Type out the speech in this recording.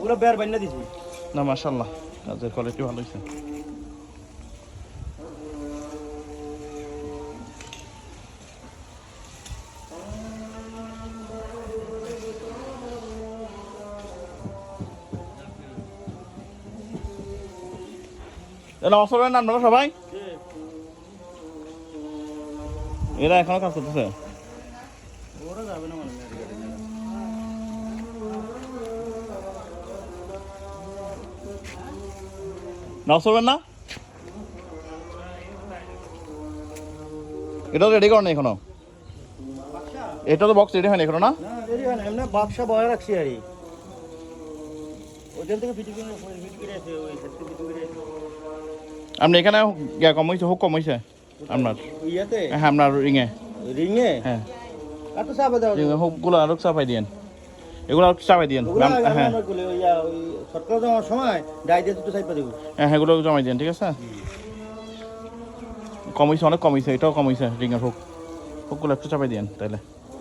পুরো বের বাইনা দিছি না মাশাআল্লাহ কাজের কোয়ালিটি ভালো হয়েছে নমস্কার আপনারা সবাই এরা এখনো কাজ করতেছে ওরা যাবে না মানে নাও করবেন না এটা তো রেডি করেন এখনো এটা তো বক্স রেডি হয়নি এখনো না রেডি হয় না এমনি বাক্সা বয়ে রাখছি আর ওইখান থেকে ফিটিং করে আছে ওই সেটটি ফিটিং করে আছে আপনি এখানে কম হয়েছে হোক কম হয়েছে আপনার ইয়াতে হ্যাঁ আপনার রিংয়ে হ্যাঁ কত চাপে দাও হোকগুলো আরো চাপাই দিয়েন এগুলো আরো চাপাই দিয়েন হ্যাঁ ওই সরকার দেওয়ার সময় ডাই দিয়ে দুটো চাপা দেবো হ্যাঁ এগুলো জমাই দেন ঠিক আছে কম হয়েছে অনেক কম হয়েছে এটাও কম হয়েছে রিংয়ের হোকগুলো একটু চাপাই দিয়েন তাহলে